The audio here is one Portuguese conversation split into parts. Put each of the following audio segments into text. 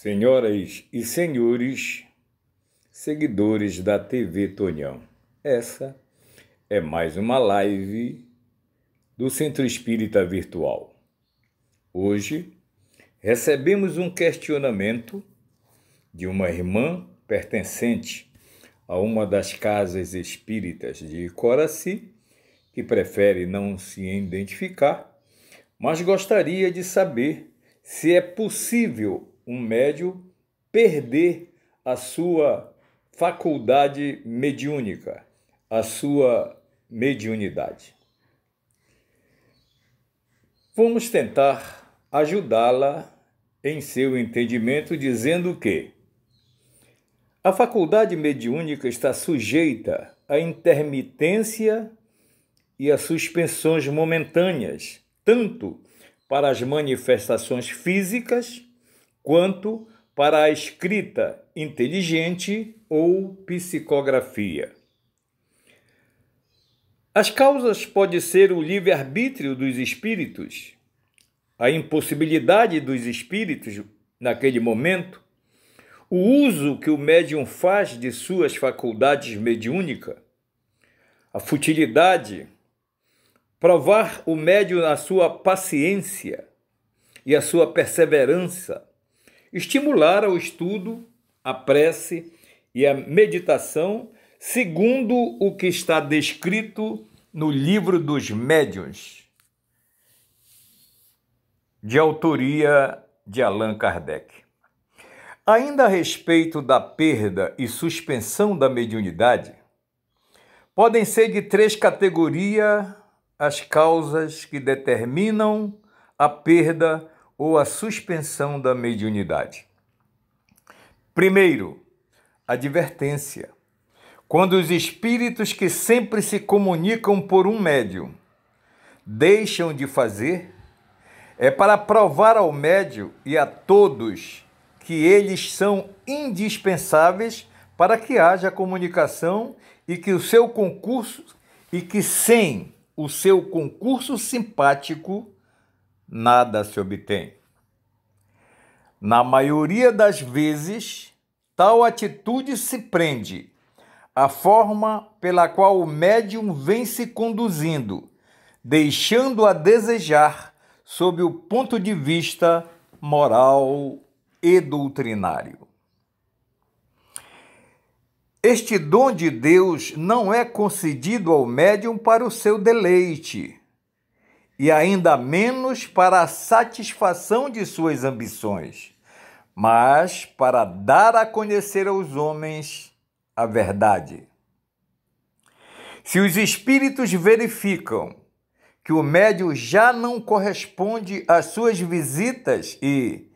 Senhoras e senhores, seguidores da TV Tonhão, essa é mais uma live do Centro Espírita Virtual. Hoje recebemos um questionamento de uma irmã pertencente a uma das casas espíritas de Coraci, que prefere não se identificar, mas gostaria de saber se é possível um médium perder a sua faculdade mediúnica, a sua mediunidade. Vamos tentar ajudá-la em seu entendimento, dizendo que a faculdade mediúnica está sujeita à intermitência e a suspensões momentâneas, tanto para as manifestações físicas, quanto para a escrita inteligente ou psicografia. As causas podem ser o livre-arbítrio dos espíritos, a impossibilidade dos espíritos naquele momento, o uso que o médium faz de suas faculdades mediúnicas, a futilidade, provar o médium a sua paciência e a sua perseverança, estimular ao estudo, a prece e a meditação, segundo o que está descrito no Livro dos Médiuns, de autoria de Allan Kardec. Ainda a respeito da perda e suspensão da mediunidade, podem ser de 3 categorias as causas que determinam a perda ou a suspensão da mediunidade. Primeiro, advertência. Quando os espíritos que sempre se comunicam por um médium deixam de fazer, é para provar ao médium e a todos que eles são indispensáveis para que haja comunicação e que sem o seu concurso simpático nada se obtém. Na maioria das vezes, tal atitude se prende à forma pela qual o médium vem se conduzindo, deixando a desejar sob o ponto de vista moral e doutrinário. Este dom de Deus não é concedido ao médium para o seu deleite, e ainda menos para a satisfação de suas ambições, mas para dar a conhecer aos homens a verdade. Se os espíritos verificam que o médium já não corresponde às suas visitas e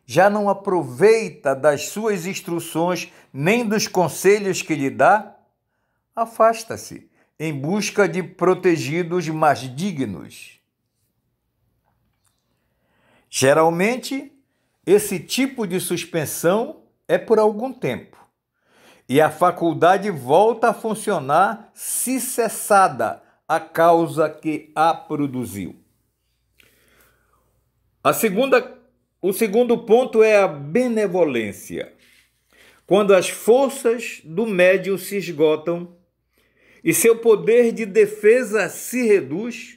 já não aproveita das suas instruções nem dos conselhos que lhe dá, afasta-se em busca de protegidos mais dignos. Geralmente, esse tipo de suspensão é por algum tempo, e a faculdade volta a funcionar se cessada a causa que a produziu. O segundo ponto é a benevolência. Quando as forças do médium se esgotam e seu poder de defesa se reduz,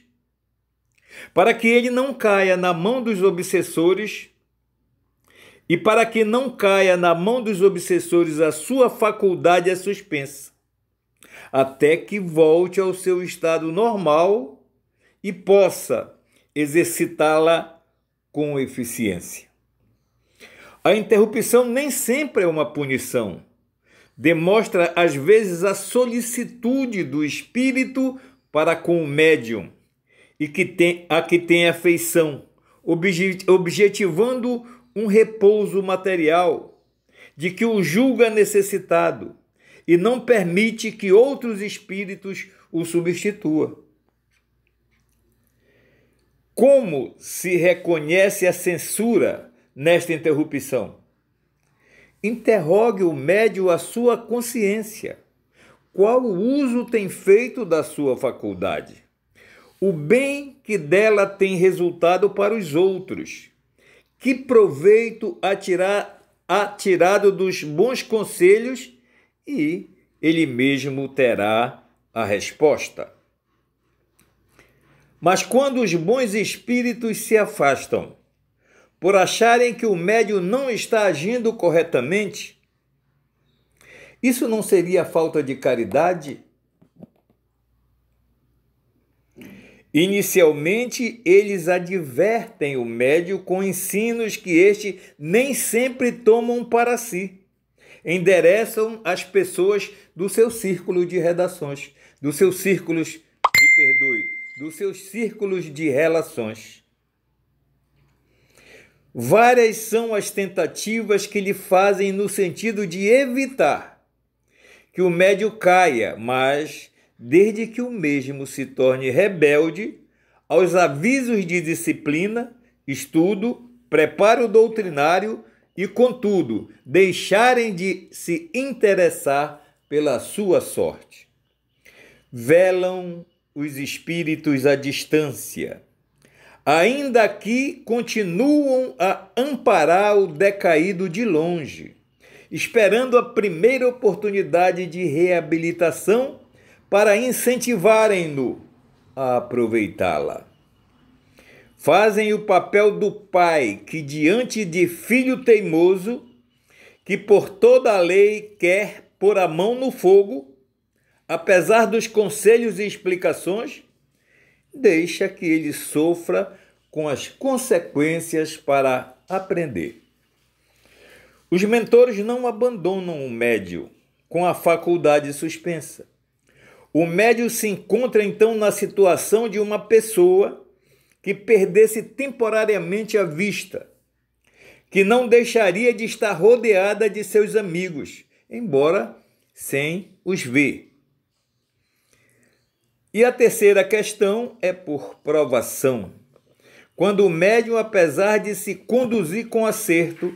para que ele não caia na mão dos obsessores e para que não caia na mão dos obsessores a sua faculdade é suspensa, até que volte ao seu estado normal e possa exercitá-la com eficiência. A interrupção nem sempre é uma punição. Demonstra, às vezes, a solicitude do espírito para com o médium e que tem afeição, objetivando um repouso material de que o julga necessitado e não permite que outros espíritos o substituam. Como se reconhece a censura nesta interrupção? Interrogue o médium a sua consciência. Qual uso tem feito da sua faculdade? O bem que dela tem resultado para os outros. Que proveito atirado dos bons conselhos e ele mesmo terá a resposta. Mas quando os bons espíritos se afastam, por acharem que o médium não está agindo corretamente, isso não seria falta de caridade? Inicialmente, eles advertem o médium com ensinos que este nem sempre tomam para si. Endereçam as pessoas do seu círculo de redações, dos seus círculos, dos seus círculos de relações. Várias são as tentativas que lhe fazem no sentido de evitar que o médium caia, mas desde que o mesmo se torne rebelde aos avisos de disciplina, estudo, preparo doutrinário e, contudo, deixarem de se interessar pela sua sorte. Velam os espíritos à distância. Ainda que continuam a amparar o decaído de longe, esperando a primeira oportunidade de reabilitação para incentivarem-no a aproveitá-la. Fazem o papel do pai que, diante de filho teimoso, que por toda a lei quer pôr a mão no fogo, apesar dos conselhos e explicações, deixa que ele sofra com as consequências para aprender. Os mentores não abandonam o médium com a faculdade suspensa. O médium se encontra então na situação de uma pessoa que perdesse temporariamente a vista, que não deixaria de estar rodeada de seus amigos, embora sem os ver. E a terceira questão é por provação. Quando o médium, apesar de se conduzir com acerto,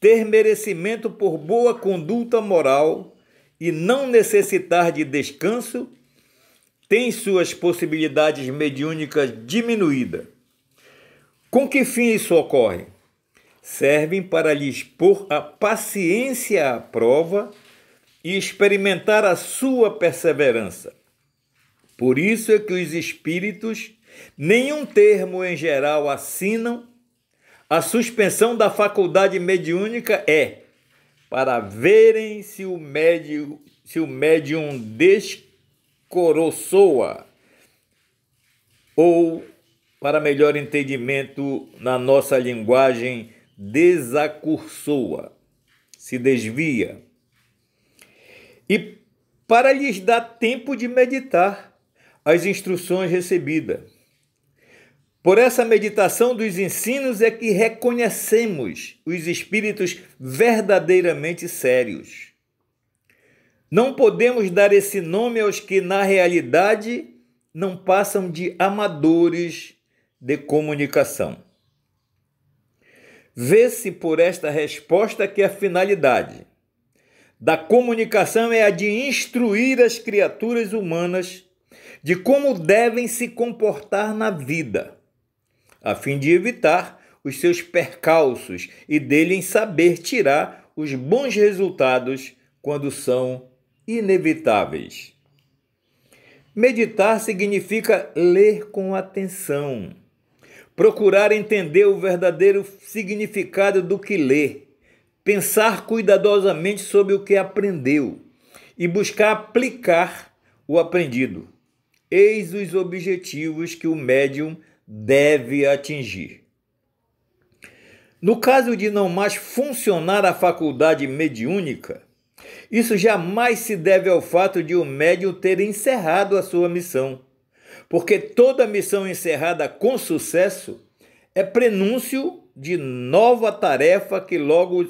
ter merecimento por boa conduta moral e não necessitar de descanso, tem suas possibilidades mediúnicas diminuídas. Com que fim isso ocorre? Servem para lhes pôr a paciência à prova e experimentar a sua perseverança. Por isso é que os espíritos, nenhum termo em geral assinam, a suspensão da faculdade mediúnica é para verem se o médium descoroçoa, ou, para melhor entendimento na nossa linguagem, desacursoa, se desvia. E para lhes dar tempo de meditar as instruções recebidas. Por essa meditação dos ensinos é que reconhecemos os espíritos verdadeiramente sérios. Não podemos dar esse nome aos que, na realidade, não passam de amadores de comunicação. Vê-se por esta resposta que a finalidade da comunicação é a de instruir as criaturas humanas de como devem se comportar na vida, a fim de evitar os seus percalços e dele em saber tirar os bons resultados quando são inevitáveis. Meditar significa ler com atenção, procurar entender o verdadeiro significado do que lê, pensar cuidadosamente sobre o que aprendeu e buscar aplicar o aprendido. Eis os objetivos que o médium deve atingir. No caso de não mais funcionar a faculdade mediúnica, isso jamais se deve ao fato de o médium ter encerrado a sua missão, porque toda missão encerrada com sucesso é prenúncio de nova tarefa que logo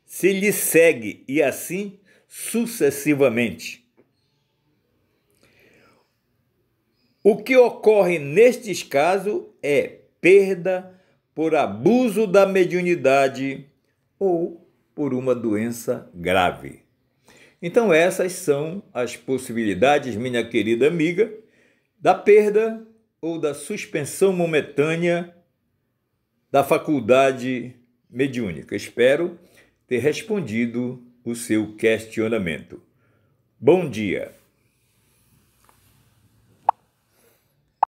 se lhe segue, e assim sucessivamente. O que ocorre nestes casos é perda por abuso da mediunidade ou por uma doença grave. Então essas são as possibilidades, minha querida amiga, da perda ou da suspensão momentânea da faculdade mediúnica. Espero ter respondido o seu questionamento. Bom dia!